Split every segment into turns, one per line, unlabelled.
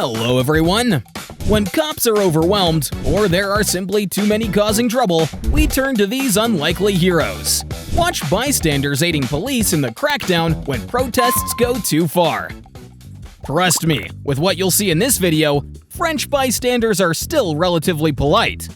Hello everyone! When cops are overwhelmed, or there are simply too many causing trouble, we turn to these unlikely heroes. Watch bystanders aiding police in the crackdown when protests go too far. Trust me, with what you'll see in this video, French bystanders are still relatively polite.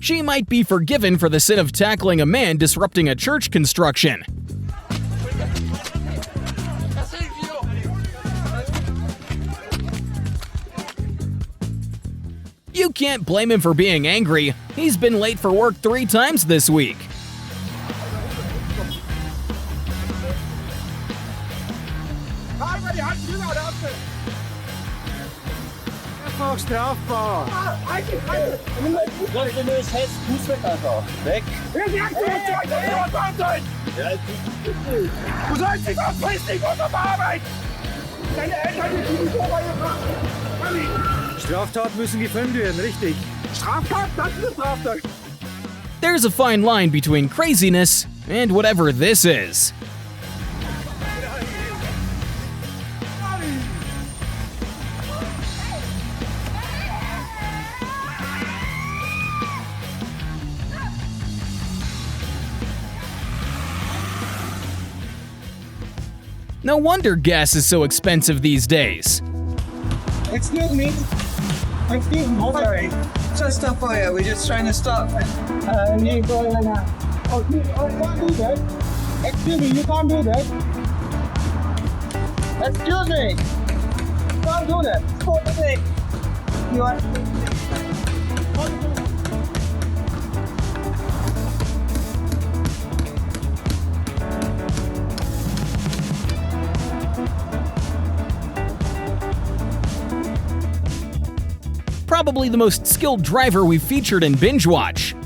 She might be forgiven for the sin of tackling a man disrupting a church construction. You can't blame him for being angry. He's been late for work 3 times this week.
Strafbar. Lass den nur das Fuß weg einfach. Weg. Du sollst dich verpissen, ich muss auf Arbeit. Deine Eltern sind nicht vorbeigebracht. Straftaten müssen gefilmt werden, richtig. Straftat? Das ist eine Straftat.
There's a fine line between craziness and whatever this is. No wonder gas is so expensive these days.
Excuse me. Excuse me. Sorry. Just a fire. We're just trying to stop. You go right now. Oh, you can't do that. Excuse me. You can't do that. Excuse me. You can't do that. Hold the thing. You are.
Probably the most skilled driver we've featured in Binge Watch.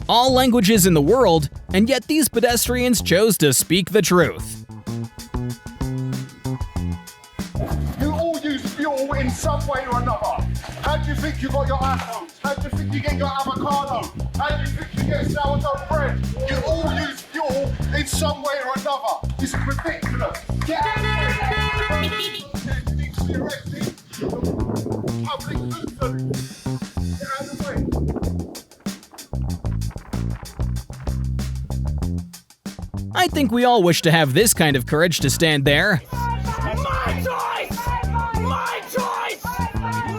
All languages in the world, and yet these pedestrians chose to speak the truth.
You all use fuel in some way or another. How do you think you got your apples? How do you think you get your avocado? How do you think you get sourdough bread? You all use fuel in some way or another. This is ridiculous. Get out of here. Public nuisance. Get out of the way.
I think we all wish to have this kind of courage to stand there.
My choice! My choice!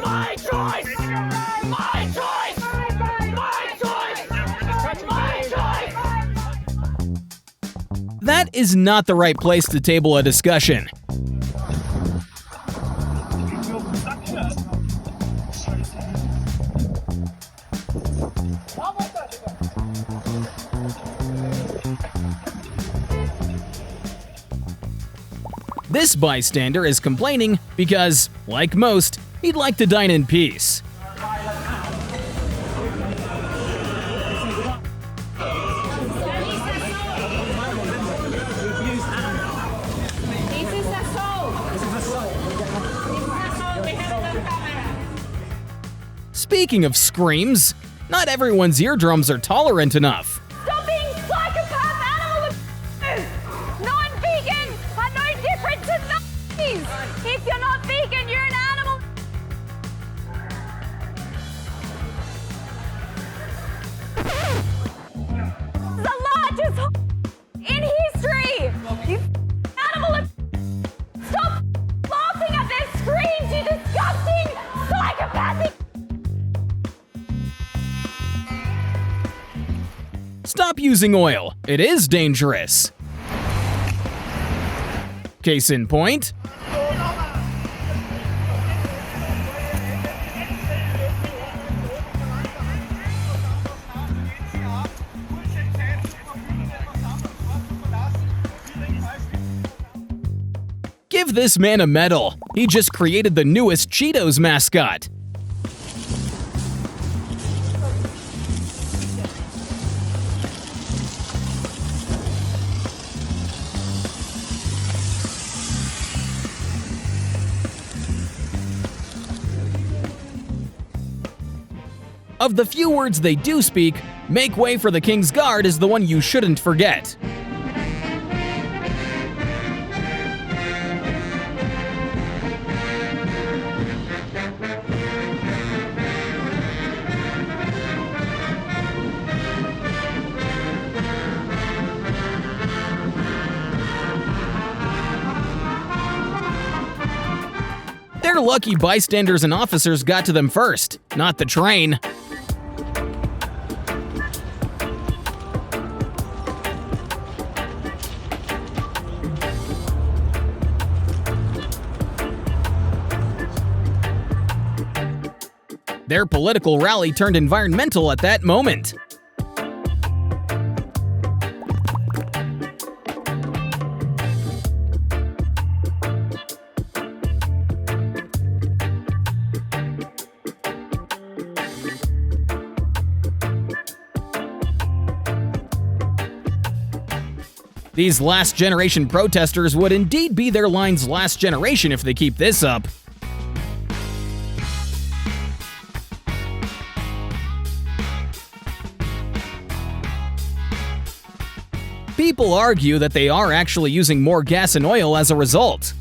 My choice! My choice! My choice! My choice!
That is not the right place to table a discussion. This bystander is complaining because, like most, he'd like to dine in peace. Speaking of screams, not everyone's eardrums are tolerant enough.
Stop being psychopath animal abusers! Non-vegans are no different to Nazis! If you're not vegan, you're an animal. The largest in history! You animal. Stop laughing at their screams, you disgusting psychopathic.
Stop using oil. It is dangerous. Case in point. Give this man a medal. He just created the newest Cheetos mascot. Of the few words they do speak, "Make way for the King's Guard" is the one you shouldn't forget. They're lucky bystanders and officers got to them first, not the train. Their political rally turned environmental at that moment. These last-generation protesters would indeed be their line's last generation if they keep this up. People argue that they are actually using more gas and oil as a result.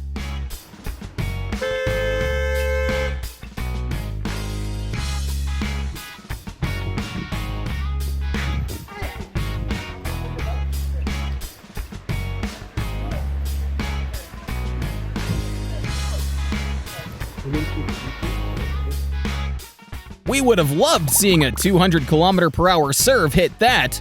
We would have loved seeing a 200km/h serve hit that.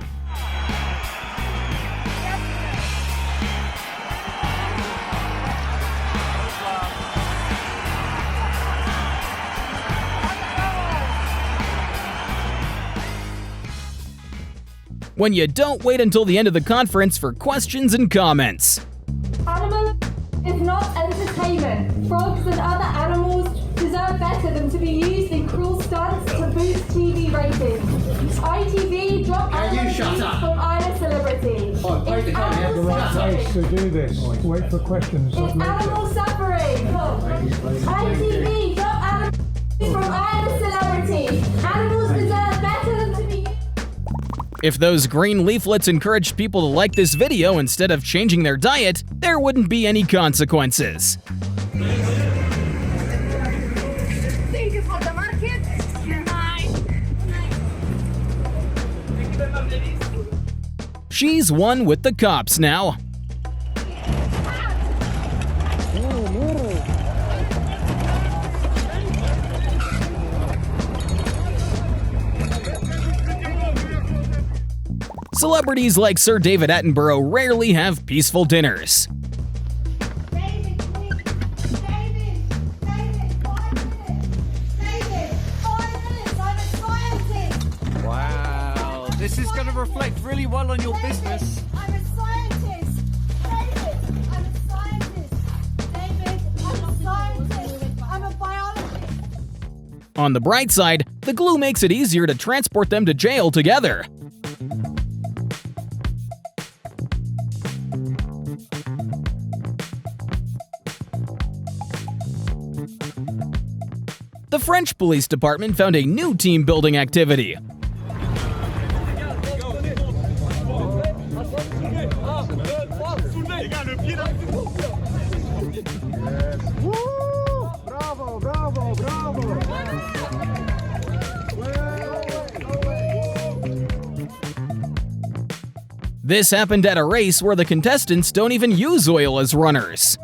When you don't wait until the end of the conference for questions and comments.
Animal is not entertainment. Frogs and other animals deserve better than to be used in cruel stunts to boost TV ratings. ITV dropped animal abuse from Irish Celebrity. It's animal suffering.
To do this. Wait for questions.
It's animal suffering. ITV dropped animal abuse from Irish Celebrity. Animals deserve better than to be used.
If those green leaflets encouraged people to like this video instead of changing their diet, there wouldn't be any consequences. She's one with the cops now. Celebrities like Sir David Attenborough rarely have peaceful dinners.
Wow, this is going to reflect really well on your business.
I'm a scientist. David, I'm a scientist. David, I'm a scientist. I'm a biologist.
On the bright side, the glue makes it easier to transport them to jail together. The French police department found a new team-building activity.
Bravo, bravo, bravo.
This happened at a race where the contestants don't even use oil as runners.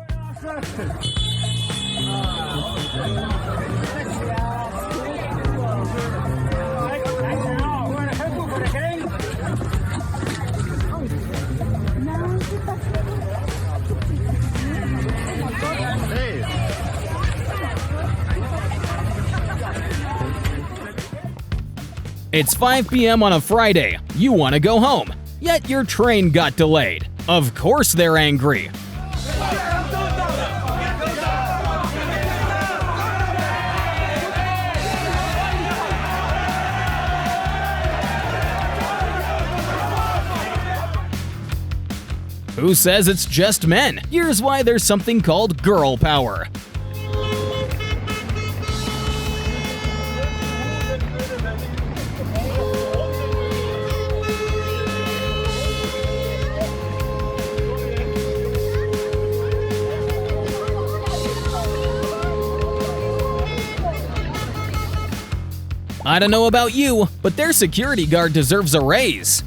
It's 5 p.m. on a Friday. You want to go home, yet your train got delayed. Of course they're angry. Who says it's just men? Here's why there's something called girl power. I don't know about you, but their security guard deserves a raise.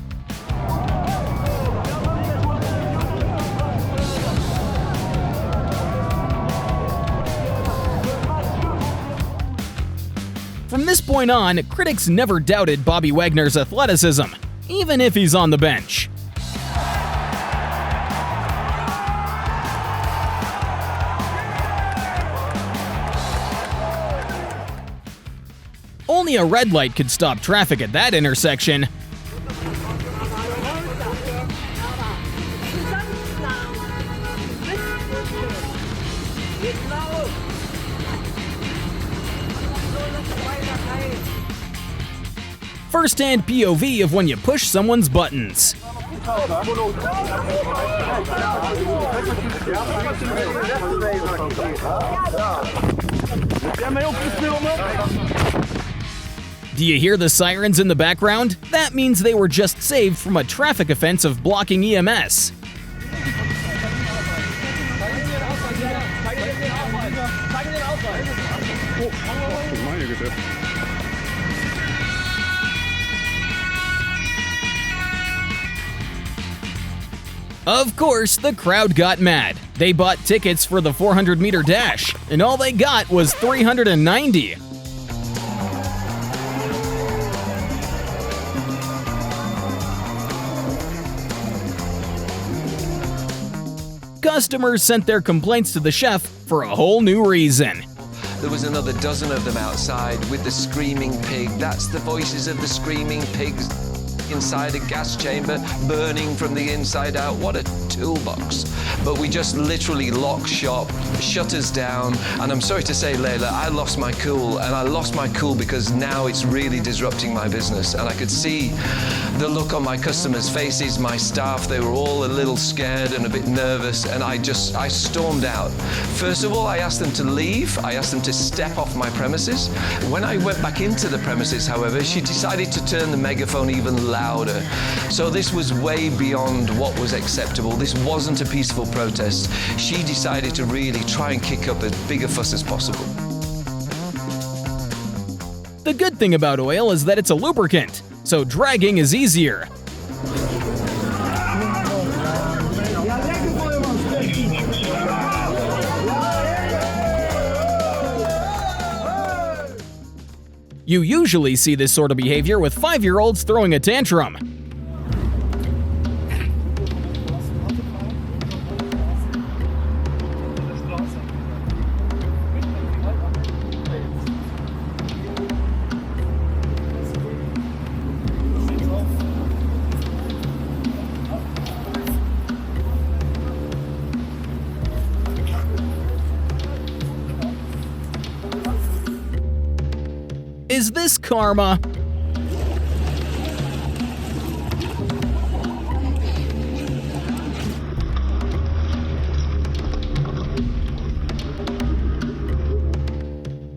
From this point on, critics never doubted Bobby Wagner's athleticism, even if he's on the bench. Only a red light could stop traffic at that intersection. First-hand POV of when you push someone's buttons. Do you hear the sirens in the background? That means they were just saved from a traffic offense of blocking EMS. Of course, the crowd got mad. They bought tickets for the 400-meter dash, and all they got was 390. Customers sent their complaints to the chef for a whole new reason.
There was another dozen of them outside with the screaming pig. That's the voices of the screaming pigs inside a gas chamber, burning from the inside out. What a toolbox. But we just literally locked shop, shutters down, and I'm sorry to say, Layla, I lost my cool, and I lost my cool because now it's really disrupting my business. And I could see the look on my customers' faces, my staff, they were all a little scared and a bit nervous, and I stormed out. First of all, I asked them to leave. I asked them to step off my premises. When I went back into the premises, however, she decided to turn the megaphone even louder. So this was way beyond what was acceptable. This wasn't a peaceful protest. She decided to really try and kick up as big a fuss as possible.
The good thing about oil is that it's a lubricant, so dragging is easier. You usually see this sort of behavior with 5-year-olds throwing a tantrum. Is this karma?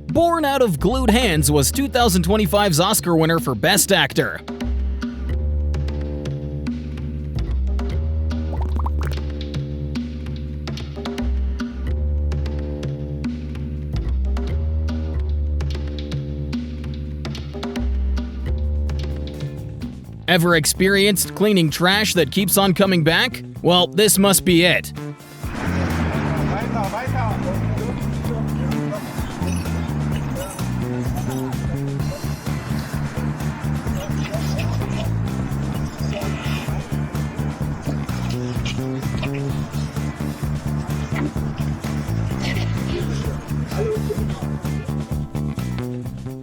Born Out of Glued Hands was 2025's Oscar winner for Best Actor. Ever experienced cleaning trash that keeps on coming back? Well, this must be it.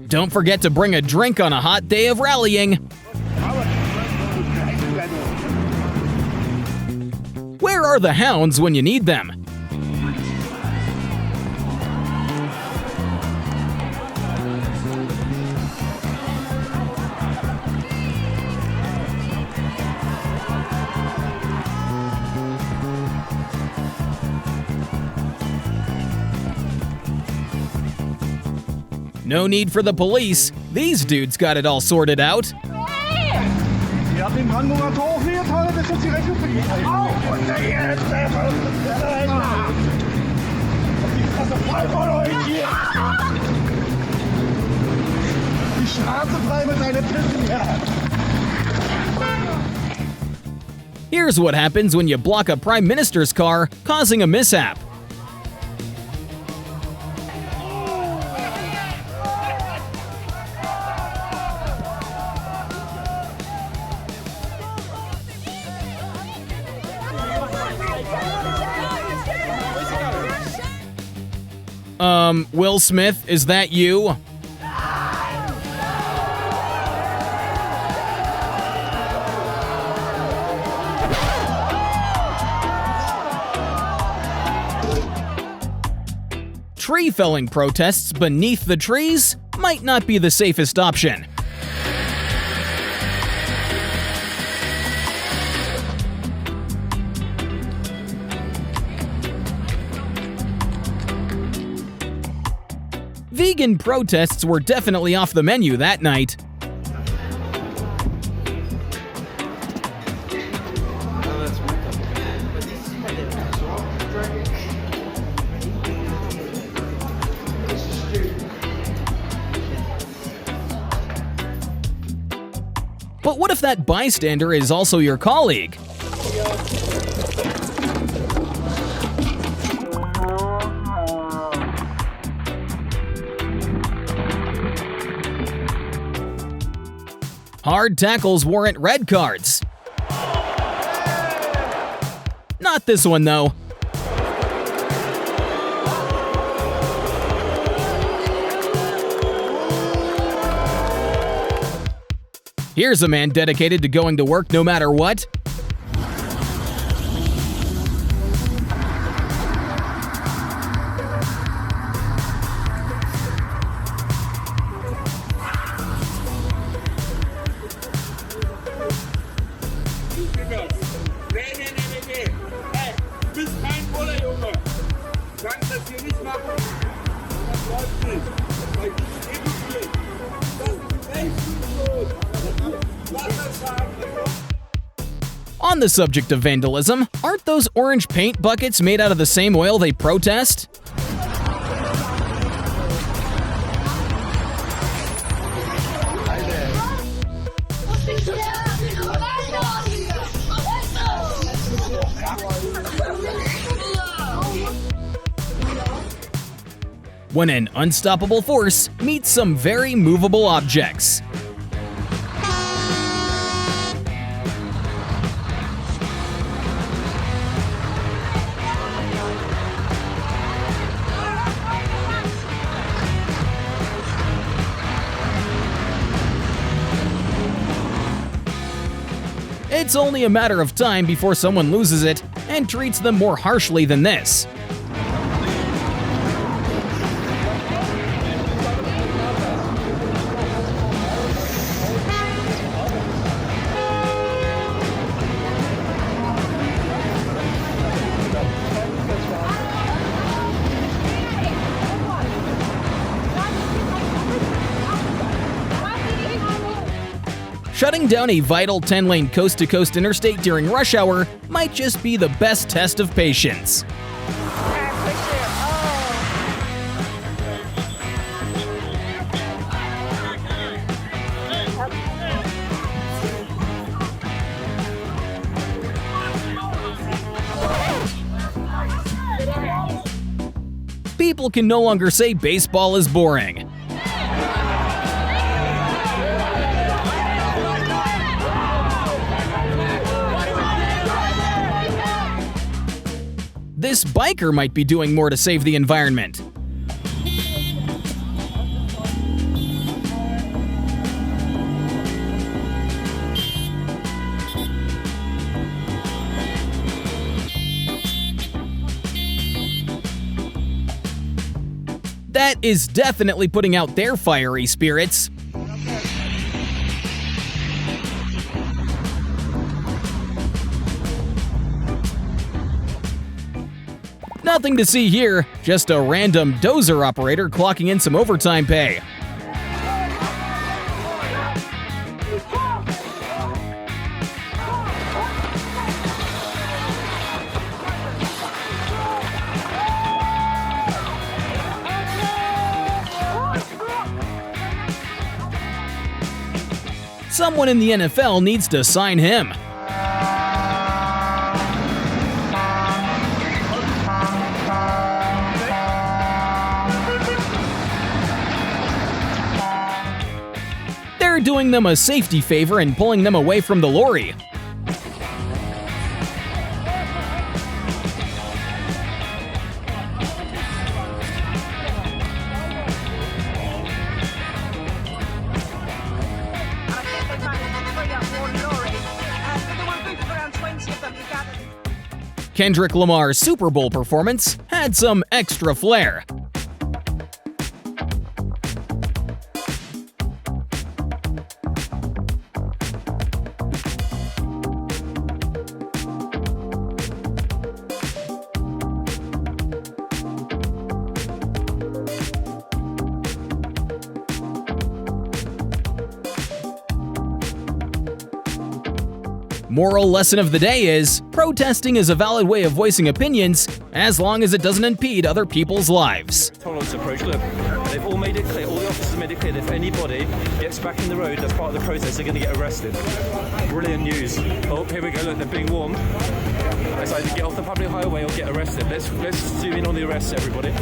Don't forget to bring a drink on a hot day of rallying. Where are the hounds when you need them? No need for the police. These dudes got it all sorted out.
Ihr habt den Brandenburger Tor aufgeht, heute das ist jetzt die Rechnung für die. Auf und jetzt! Das ist frei von euch hier! Straße frei mit deinen Pissen hier!
Here's what happens when you block a prime minister's car, causing a mishap. Will Smith, is that you? Tree felling protests beneath the trees might not be the safest option. Vegan protests were definitely off the menu that night. But what if that bystander is also your colleague? Hard tackles warrant red cards. Not this one, though. Here's a man dedicated to going to work no matter what. On the subject of vandalism, aren't those orange paint buckets made out of the same oil they protest? When an unstoppable force meets some very movable objects. It's only a matter of time before someone loses it and treats them more harshly than this. Shutting down a vital 10-lane coast-to-coast interstate during rush hour might just be the best test of patience. People can no longer say baseball is boring. This biker might be doing more to save the environment. That is definitely putting out their fiery spirits. Nothing to see here, just a random dozer operator clocking in some overtime pay. Someone in the NFL needs to sign him. They're doing them a safety favor and pulling them away from the lorry. Kendrick Lamar's Super Bowl performance had some extra flair. Moral lesson of the day is, protesting is a valid way of voicing opinions as long as it doesn't impede other people's lives.
Tolerance approach, look, they've all made it clear, all the officers have made it clear that if anybody gets back in the road as part of the protest, they're going to get arrested. Brilliant news. Oh, here we go, look, they're being warned. It's either get off the public highway or get arrested. Let's zoom in on the arrests, everybody.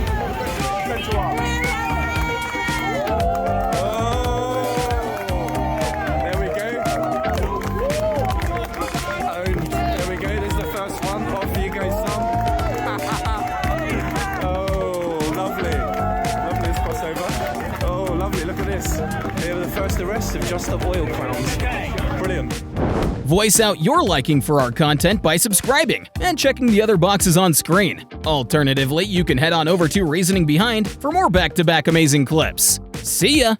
They were the first arrest of just the oil clowns. Brilliant.
Voice out your liking for our content by subscribing and checking the other boxes on screen. Alternatively, you can head on over to Reasoning Behind for more back-to-back amazing clips. See ya!